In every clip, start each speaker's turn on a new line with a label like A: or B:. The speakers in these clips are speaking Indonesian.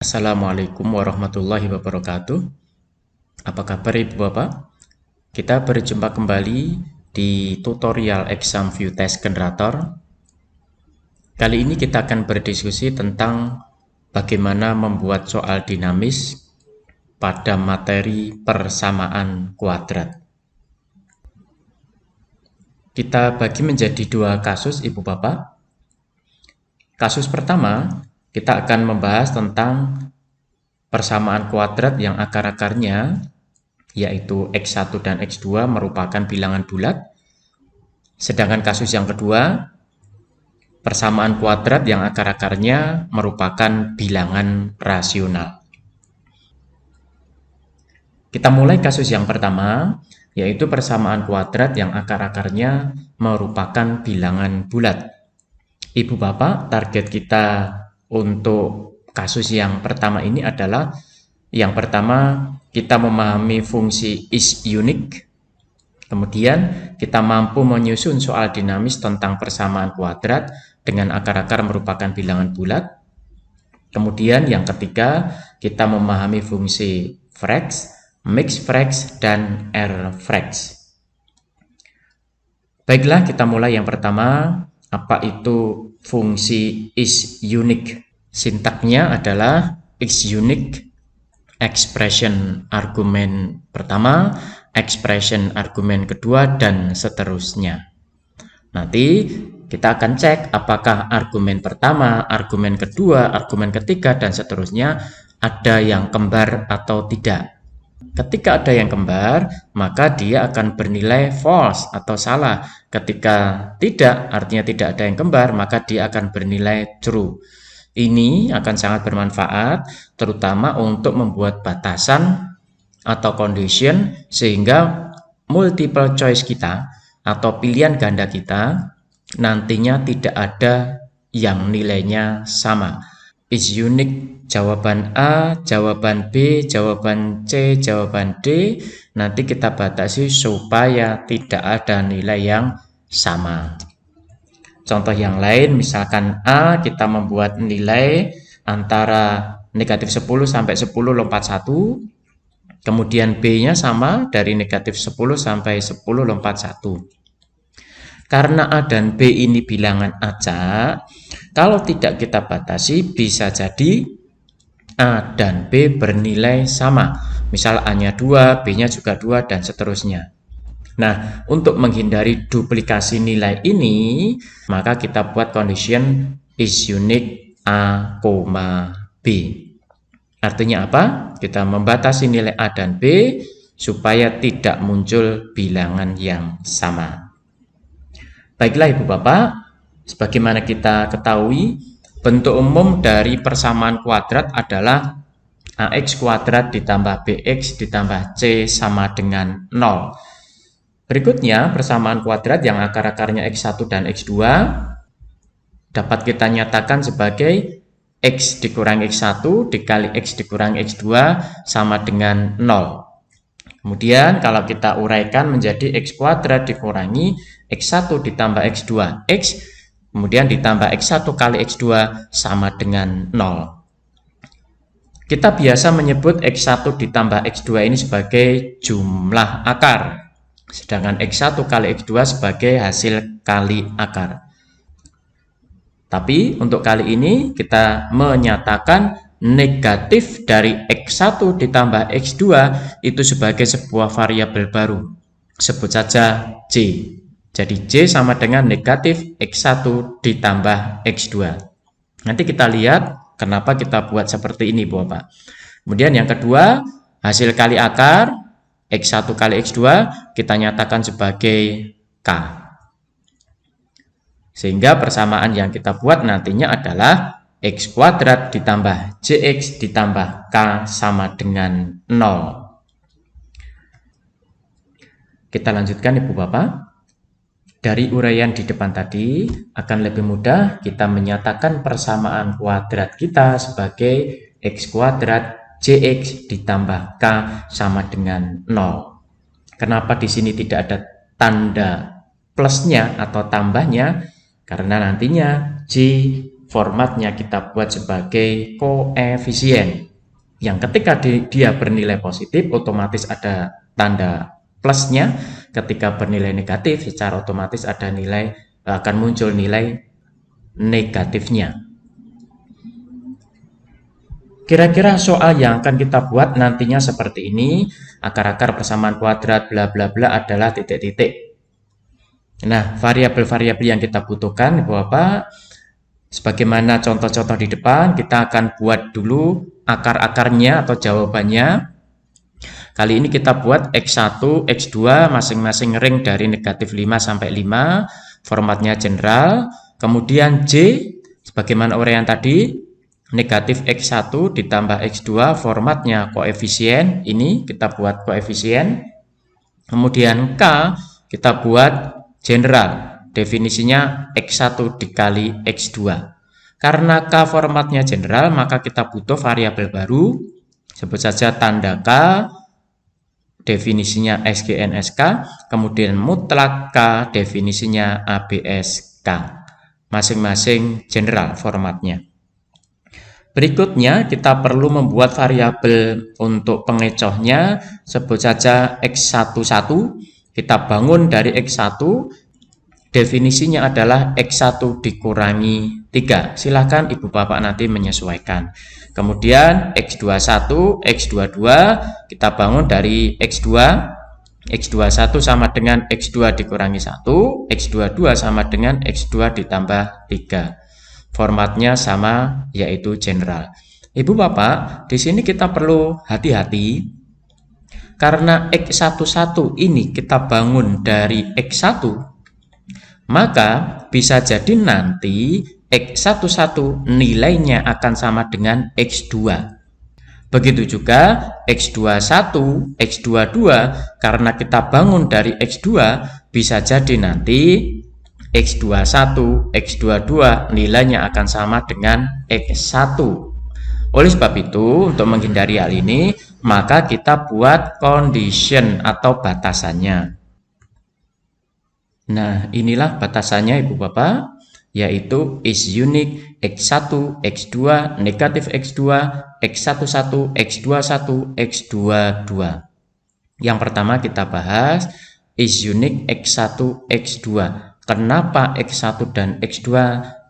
A: Assalamualaikum warahmatullahi wabarakatuh. Apa kabar Ibu Bapak? Kita berjumpa kembali di tutorial Exam View Test Generator. Kali ini kita akan berdiskusi tentang bagaimana membuat soal dinamis pada materi persamaan kuadrat. Kita bagi menjadi dua kasus Ibu Bapak. Kasus pertama, kita akan membahas tentang persamaan kuadrat yang akar-akarnya yaitu X1 dan X2 merupakan bilangan bulat. Sedangkan kasus yang kedua, persamaan kuadrat yang akar-akarnya merupakan bilangan rasional. Kita mulai kasus yang pertama, yaitu persamaan kuadrat yang akar-akarnya merupakan bilangan bulat. Ibu Bapak, target kita untuk kasus yang pertama ini adalah yang pertama, kita memahami fungsi is unique. Kemudian, kita mampu menyusun soal dinamis tentang persamaan kuadrat dengan akar-akar merupakan bilangan bulat. Kemudian, yang ketiga, kita memahami fungsi frax, mix frax, dan R frax. Baiklah, kita mulai yang pertama. Apa itu fungsi is unique? Sintaknya adalah is unique expression argumen pertama, expression argumen kedua, dan seterusnya. Nanti kita akan cek apakah argumen pertama, argumen kedua, argumen ketiga, dan seterusnya ada yang kembar atau tidak. Ketika ada yang kembar, maka dia akan bernilai false atau salah. Ketika tidak, artinya tidak ada yang kembar, maka dia akan bernilai true. Ini akan sangat bermanfaat, terutama untuk membuat batasan atau condition, sehingga multiple choice kita atau pilihan ganda kita nantinya tidak ada yang nilainya sama. Is unique, jawaban A, jawaban B, jawaban C, jawaban D, nanti kita batasi supaya tidak ada nilai yang sama. Contoh yang lain, misalkan A kita membuat nilai antara negatif 10 sampai 10 lompat 1, kemudian B-nya sama dari negatif 10 sampai 10 lompat 1. Karena A dan B ini bilangan acak, kalau tidak kita batasi bisa jadi A dan B bernilai sama. Misal A-nya 2, B-nya juga 2, dan seterusnya. Nah, untuk menghindari duplikasi nilai ini, maka kita buat condition is unique A, B. Artinya apa? Kita membatasi nilai A dan B supaya tidak muncul bilangan yang sama. Baiklah Ibu Bapak, sebagaimana kita ketahui, bentuk umum dari persamaan kuadrat adalah AX kuadrat ditambah BX ditambah C sama dengan 0. Berikutnya, persamaan kuadrat yang akar-akarnya X1 dan X2 dapat kita nyatakan sebagai X dikurangi X1 dikali X dikurangi X2 sama dengan 0. Kemudian kalau kita uraikan menjadi X kuadrat dikurangi X1 ditambah X2 X, kemudian ditambah X1 kali X2 sama dengan 0. Kita biasa menyebut X1 ditambah X2 ini sebagai jumlah akar, sedangkan X1 kali X2 sebagai hasil kali akar. Tapi untuk kali ini kita menyatakan negatif dari X1 ditambah X2 itu sebagai sebuah variabel baru. Sebut saja C. Jadi C sama dengan negatif X1 ditambah X2. Nanti kita lihat kenapa kita buat seperti ini, Bapak. Kemudian yang kedua, hasil kali akar X1 kali X2 kita nyatakan sebagai K. Sehingga persamaan yang kita buat nantinya adalah X kuadrat ditambah CX ditambah K sama dengan 0. Kita lanjutkan Ibu Bapak. Dari uraian di depan tadi akan lebih mudah kita menyatakan persamaan kuadrat kita sebagai X kuadrat CX ditambah K sama dengan 0. Kenapa di sini tidak ada tanda plusnya atau tambahnya? Karena nantinya J formatnya kita buat sebagai koefisien. Yang ketika dia bernilai positif, otomatis ada tanda plusnya. Ketika bernilai negatif, secara otomatis akan muncul nilai negatifnya. Kira-kira soal yang akan kita buat nantinya seperti ini. Akar-akar persamaan kuadrat bla bla bla adalah titik-titik. Nah, variabel-variabel yang kita butuhkan, Bapak, sebagaimana contoh-contoh di depan, kita akan buat dulu akar-akarnya atau jawabannya. Kali ini kita buat X1, X2 masing-masing ring dari negatif 5 sampai 5, formatnya general. Kemudian J, sebagaimana uraian tadi, negatif X1 ditambah X2, formatnya koefisien. Ini kita buat koefisien. Kemudian K, kita buat general, definisinya X1 dikali X2. Karena K formatnya general, maka kita butuh variabel baru, sebut saja tanda K, definisinya SGNSK, kemudian mutlak K, definisinya ABSK. Masing-masing general formatnya. Berikutnya kita perlu membuat variabel untuk pengecohnya, sebut saja X11. Kita bangun dari X1, definisinya adalah X1 dikurangi 3. Silahkan Ibu Bapak nanti menyesuaikan. Kemudian X21, X22, kita bangun dari X2. X21 sama dengan X2 dikurangi 1, X22 sama dengan X2 ditambah 3. Formatnya sama, yaitu general. Ibu Bapak, di sini kita perlu hati-hati. Karena X11 ini kita bangun dari X1, maka bisa jadi nanti X11 nilainya akan sama dengan X2. Begitu juga X21, X22, karena kita bangun dari X2, bisa jadi nanti X21, X22 nilainya akan sama dengan X1. Oleh sebab itu, untuk menghindari hal ini, maka kita buat condition atau batasannya. Nah, inilah batasannya Ibu Bapak, yaitu is unique X1, X2, negatif X2, X11, X21, X22. Yang pertama kita bahas is unique X1, X2. Kenapa X1 dan X2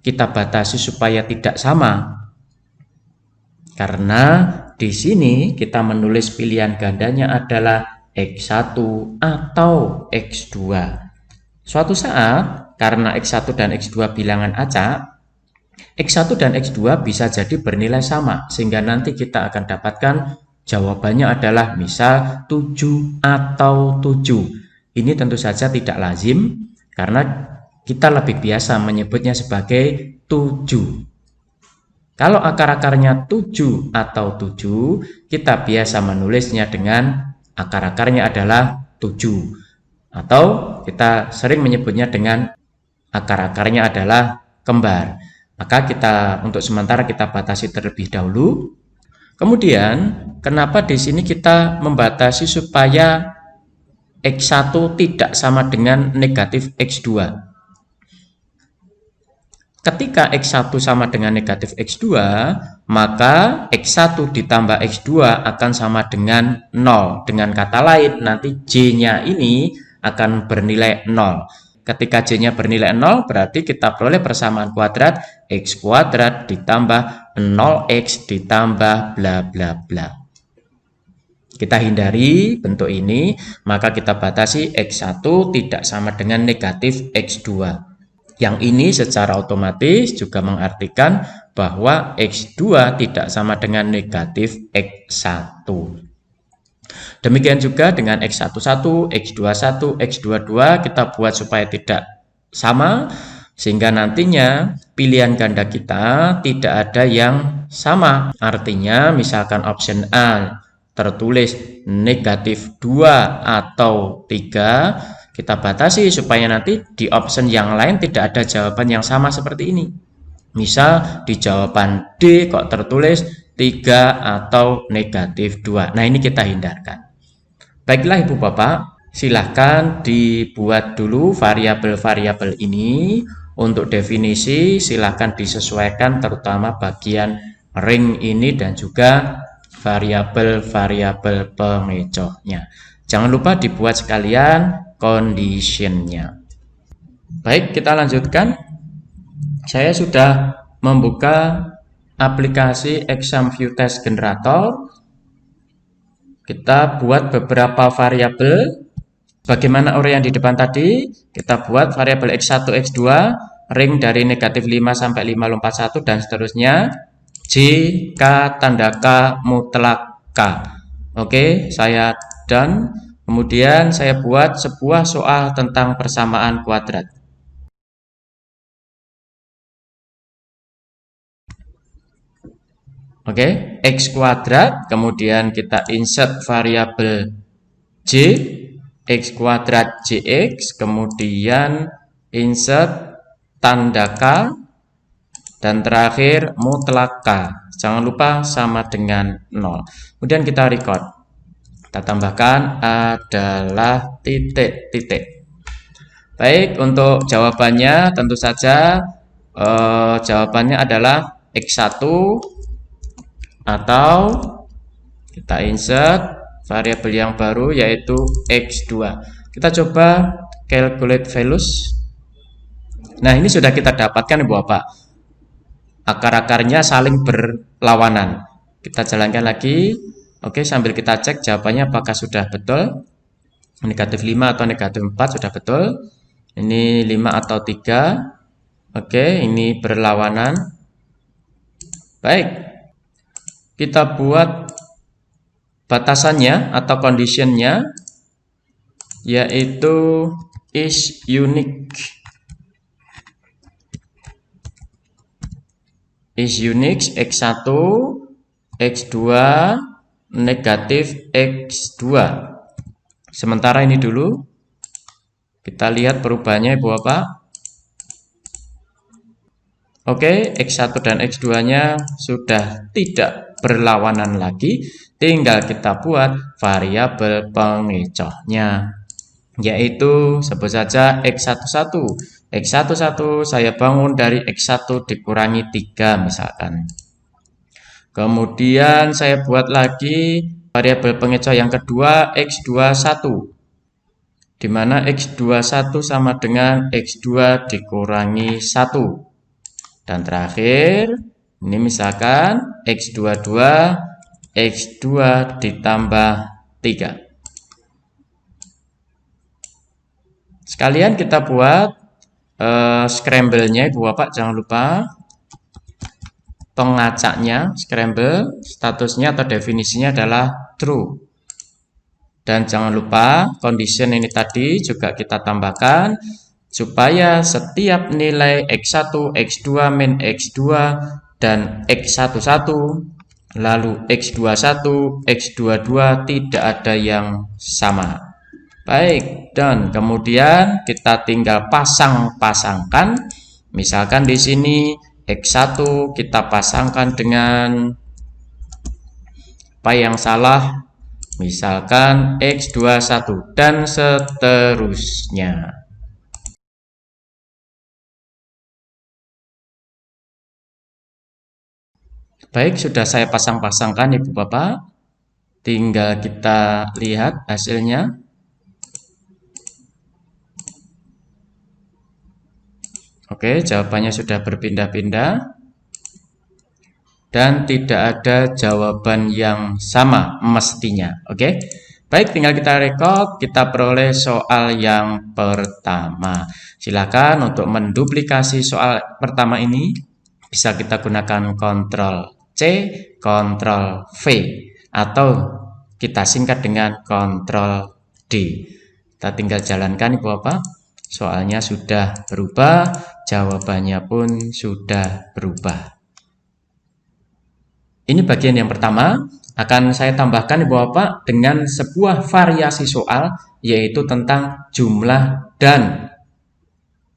A: kita batasi supaya tidak sama? Karena di sini kita menulis pilihan gandanya adalah X1 atau X2. Suatu saat, karena X1 dan X2 bilangan acak, X1 dan X2 bisa jadi bernilai sama, sehingga nanti kita akan dapatkan jawabannya adalah misal 7 atau 7. Ini tentu saja tidak lazim, karena kita lebih biasa menyebutnya sebagai 7. Kalau akar-akarnya 7 atau 7, kita biasa menulisnya dengan akar-akarnya adalah 7. Atau kita sering menyebutnya dengan akar-akarnya adalah kembar. Maka untuk sementara kita batasi terlebih dahulu. Kemudian, kenapa di sini kita membatasi supaya X1 tidak sama dengan negatif X2? Ketika X1 sama dengan negatif X2, maka X1 ditambah X2 akan sama dengan 0. Dengan kata lain, nanti J-nya ini akan bernilai 0. Ketika J-nya bernilai 0, berarti kita peroleh persamaan kuadrat X kuadrat ditambah 0X ditambah bla bla bla. Kita hindari bentuk ini, maka kita batasi X1 tidak sama dengan negatif X2. Yang ini secara otomatis juga mengartikan bahwa X2 tidak sama dengan negatif X1. Demikian juga dengan X11, X21, X22 kita buat supaya tidak sama, sehingga nantinya pilihan ganda kita tidak ada yang sama. Artinya misalkan option A tertulis negatif 2 atau 3, kita batasi supaya nanti di option yang lain tidak ada jawaban yang sama seperti ini. Misal di jawaban D kok tertulis 3 atau negatif 2. Nah, ini kita hindarkan. Baiklah Ibu Bapak, silahkan dibuat dulu variabel-variabel ini Untuk definisi silahkan disesuaikan terutama bagian ring ini dan juga variabel-variabel pengecohnya. Jangan lupa dibuat sekalian conditionnya. Baik, kita lanjutkan. Saya sudah membuka aplikasi Exam View Test Generator. Kita buat beberapa variabel. Bagaimana uraian di depan tadi? Kita buat variabel X1, X2, ring dari negatif 5 sampai 5 lompat 1 dan seterusnya. Jika tanda K mutlak K. Oke, saya done. Kemudian saya buat sebuah soal tentang persamaan kuadrat. Oke, X kuadrat, kemudian kita insert variabel J, X kuadrat JX, kemudian insert tanda K, dan terakhir mutlak K. Jangan lupa sama dengan 0. Kemudian kita record. Kita tambahkan adalah titik-titik. Baik, untuk jawabannya tentu saja jawabannya adalah X1 atau kita insert variabel yang baru yaitu X2. Kita coba calculate values. Nah, ini sudah kita dapatkan Ibu Bapak. Akar-akarnya saling berlawanan. Kita jalankan lagi. Oke, sambil kita cek jawabannya apakah sudah betul. Negatif 5 atau negatif 4 sudah betul. Ini 5 atau 3. Oke, ini berlawanan. Baik. Kita buat batasannya atau conditionnya yaitu is unique. Is unique X1, X2, negatif X2. Sementara ini dulu. Kita lihat perubahannya Ibu Bapak. Oke, X1 dan X2-nya sudah tidak berlawanan lagi. Tinggal kita buat variabel pengecohnya. Yaitu sebut saja X11. X11 saya bangun dari X1 dikurangi 3 misalkan. Kemudian saya buat lagi variabel pengecoh yang kedua X21. Di mana X21 sama dengan X2 dikurangi 1. Dan terakhir, ini misalkan X22, X2 ditambah 3. Sekalian kita buat scramble-nya Ibu Bapak, jangan lupa pengacaknya scramble, statusnya atau definisinya adalah true. Dan jangan lupa condition ini tadi juga kita tambahkan supaya setiap nilai X1, X2, min X2 dan X11 lalu X21, X22 tidak ada yang sama. Baik, dan kemudian kita tinggal pasang-pasangkan. Misalkan di sini X1 kita pasangkan dengan apa yang salah, misalkan X21 dan seterusnya. Baik, sudah saya pasang-pasangkan Ibu Bapak. Tinggal kita lihat hasilnya. Oke, jawabannya sudah berpindah-pindah. Dan tidak ada jawaban yang sama mestinya. Oke. Baik, tinggal kita record, kita peroleh soal yang pertama. Silakan untuk menduplikasi soal pertama ini bisa kita gunakan Ctrl C, Ctrl V, atau kita singkat dengan Ctrl D. Kita tinggal jalankan Ibu Bapak. Soalnya sudah berubah, jawabannya pun sudah berubah. Ini bagian yang pertama. Akan saya tambahkan Ibu Bapak dengan sebuah variasi soal, yaitu tentang jumlah dan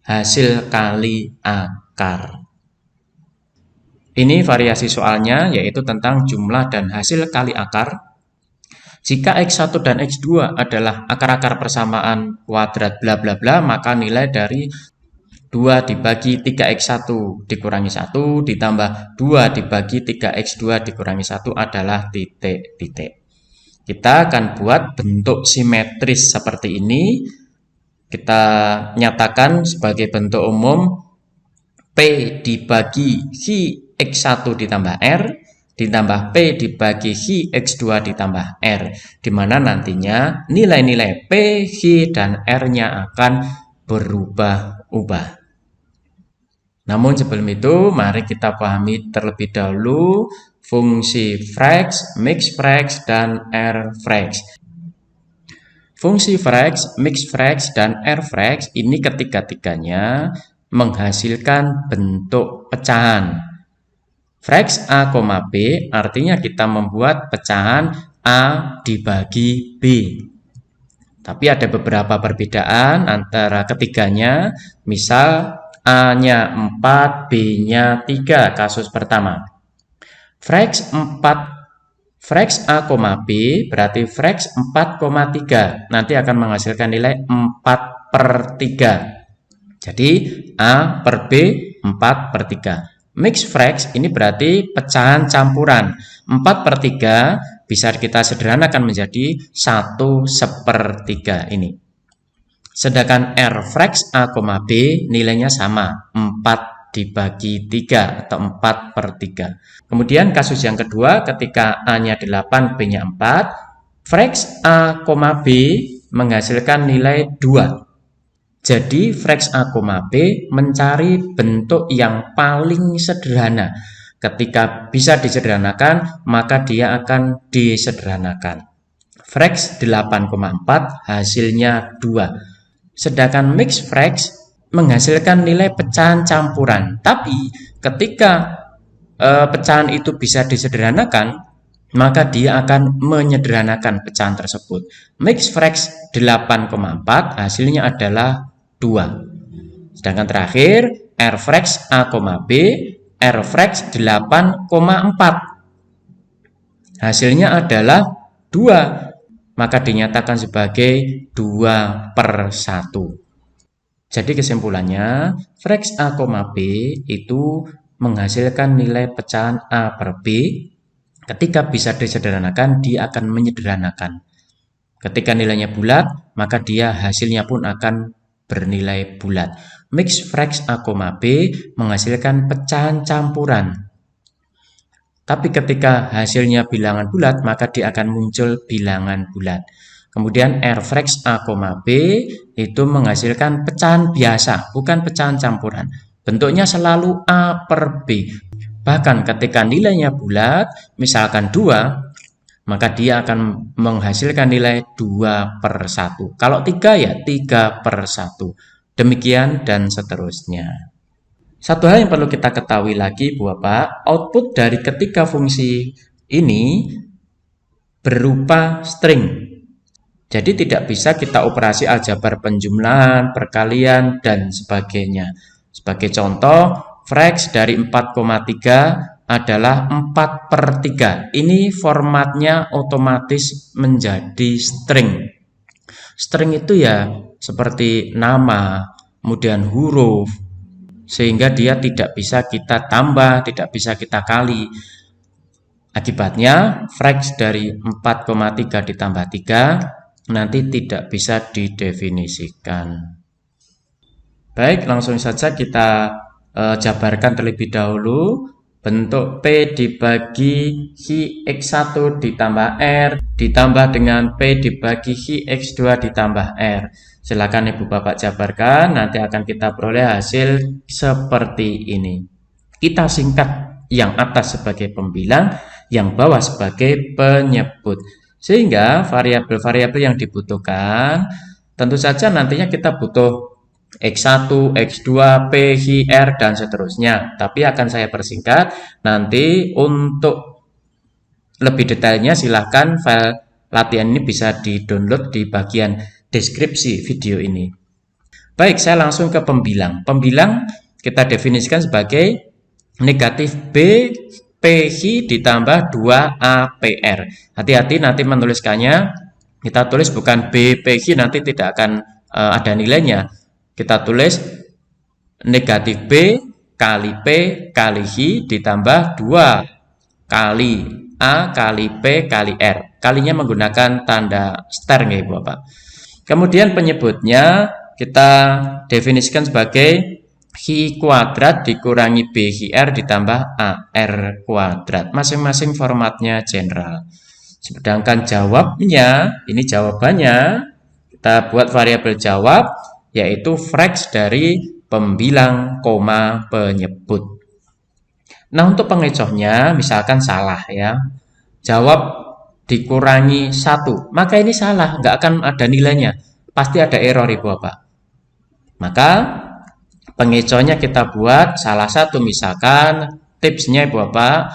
A: hasil kali akar. Ini variasi soalnya, yaitu tentang jumlah dan hasil kali akar. Jika X1 dan X2 adalah akar-akar persamaan kuadrat bla bla bla, maka nilai dari 2 dibagi 3x1 dikurangi 1 ditambah 2 dibagi 3x2 dikurangi 1 adalah titik-titik. Kita akan buat bentuk simetris seperti ini. Kita nyatakan sebagai bentuk umum P dibagi Hi X1 ditambah R ditambah P dibagi Hi X2 ditambah R, di mana nantinya nilai-nilai P, Hi, dan R-nya akan berubah-ubah. Namun sebelum itu, mari kita pahami terlebih dahulu fungsi frax, mixed frax, dan R-frax. Fungsi frax, mixed frax, dan R-frax ini ketiga-tiganya menghasilkan bentuk pecahan. Frax A, B artinya kita membuat pecahan A dibagi B. Tapi ada beberapa perbedaan antara ketiganya, misal A-nya 4, B-nya 3, kasus pertama. Frax A, B berarti frax 4,3 nanti akan menghasilkan nilai 4/3. Jadi A per B 4/3. Mixed frax ini berarti pecahan campuran. 4/3 bisa kita sederhanakan menjadi 1/3 ini. Sedangkan R frax A, B nilainya sama, 4 dibagi 3 atau 4/3. Kemudian kasus yang kedua, ketika A-nya 8, B-nya 4, frax A, B menghasilkan nilai 2. Jadi frax A, B mencari bentuk yang paling sederhana. Ketika bisa disederhanakan, maka dia akan disederhanakan. Frax 8,4 hasilnya 2. Sedangkan mixed frax menghasilkan nilai pecahan campuran. Tapi ketika pecahan itu bisa disederhanakan, maka dia akan menyederhanakan pecahan tersebut. Mixed frax 8,4 hasilnya adalah 2. Sedangkan terakhir R frax A, B, R frax 8,4 hasilnya adalah 2. Maka dinyatakan sebagai 2/1. Jadi kesimpulannya, frax A, B itu menghasilkan nilai pecahan A per B. Ketika bisa disederhanakan, dia akan menyederhanakan. Ketika nilainya bulat, maka dia hasilnya pun akan bernilai bulat. Mixed frax A, B menghasilkan pecahan campuran. Tapi ketika hasilnya bilangan bulat, maka dia akan muncul bilangan bulat. Kemudian R frax A, B itu menghasilkan pecahan biasa, bukan pecahan campuran. Bentuknya selalu A per B. Bahkan ketika nilainya bulat, misalkan 2, maka dia akan menghasilkan nilai 2/1. Kalau 3 ya 3/1. Demikian dan seterusnya. Satu hal yang perlu kita ketahui lagi, Bapak, output dari ketiga fungsi ini berupa string. Jadi tidak bisa kita operasi aljabar penjumlahan, perkalian, dan sebagainya. Sebagai contoh, frax dari 4,3 adalah 4/3. Ini formatnya otomatis menjadi string. String itu ya seperti nama, kemudian huruf, sehingga dia tidak bisa kita tambah, tidak bisa kita kali. Akibatnya, frax dari 4,3 ditambah 3 nanti tidak bisa didefinisikan. Baik, langsung saja kita jabarkan terlebih dahulu. Bentuk P dibagi Hi X1 ditambah R ditambah dengan P dibagi Hi X2 ditambah R. Silakan Ibu Bapak jabarkan, nanti akan kita peroleh hasil seperti ini. Kita singkat yang atas sebagai pembilang, yang bawah sebagai penyebut. Sehingga variabel-variabel yang dibutuhkan, tentu saja nantinya kita butuh X1, X2, P, Hi, R, dan seterusnya. Tapi akan saya persingkat, nanti untuk lebih detailnya silahkan file latihan ini bisa di-download di bagian deskripsi video ini. Baik, saya langsung ke pembilang. Pembilang kita definisikan sebagai negatif B PI ditambah 2 APR. Hati-hati nanti menuliskannya, kita tulis bukan B PI, nanti tidak akan ada nilainya. Kita tulis negatif B kali P kali I ditambah 2 kali A kali P kali R. Kalinya menggunakan tanda star nih Bapak. Kemudian penyebutnya kita definisikan sebagai I kuadrat dikurangi BIR ditambah AR kuadrat. Masing-masing formatnya general. Sedangkan jawabnya, ini jawabannya, kita buat variabel jawab, yaitu freks dari pembilang koma penyebut. Nah, untuk pengecohnya, misalkan salah ya. Jawab dikurangi 1, maka ini salah, nggak akan ada nilainya. Pasti ada error Ibu Bapak. Maka pengecohnya kita buat salah satu, misalkan tipsnya Ibu Bapak,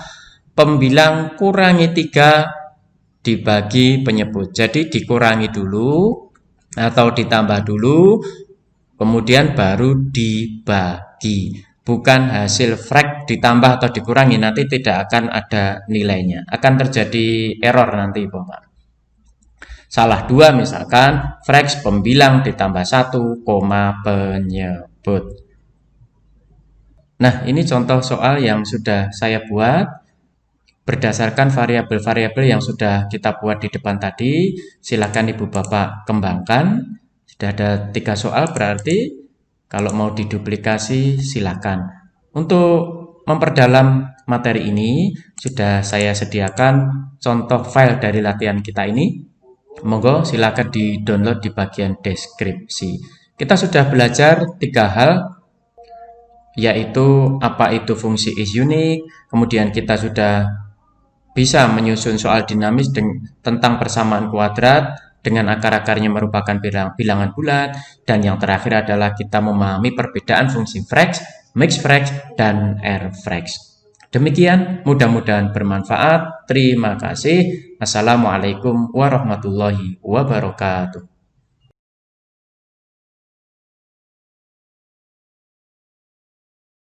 A: pembilang kurangi 3 dibagi penyebut. Jadi dikurangi dulu atau ditambah dulu, kemudian baru dibagi. Bukan hasil freks ditambah atau dikurangi, nanti tidak akan ada nilainya. Akan terjadi error nanti Bapak. Salah 2 misalkan freks pembilang ditambah 1, penyebut. Nah, ini contoh soal yang sudah saya buat berdasarkan variabel-variabel yang sudah kita buat di depan tadi. Silakan Ibu Bapak kembangkan. Sudah ada 3 soal, berarti kalau mau diduplikasi silakan. Untuk memperdalam materi ini sudah saya sediakan contoh file dari latihan kita ini. Monggo silakan di-download di bagian deskripsi. Kita sudah belajar 3 hal, yaitu apa itu fungsi is unique, kemudian kita sudah bisa menyusun soal dinamis tentang persamaan kuadrat dengan akar-akarnya merupakan bilangan bulat, dan yang terakhir adalah kita memahami perbedaan fungsi freks, mixed freks, dan air freks. Demikian, mudah-mudahan bermanfaat. Terima kasih. Assalamualaikum warahmatullahi wabarakatuh.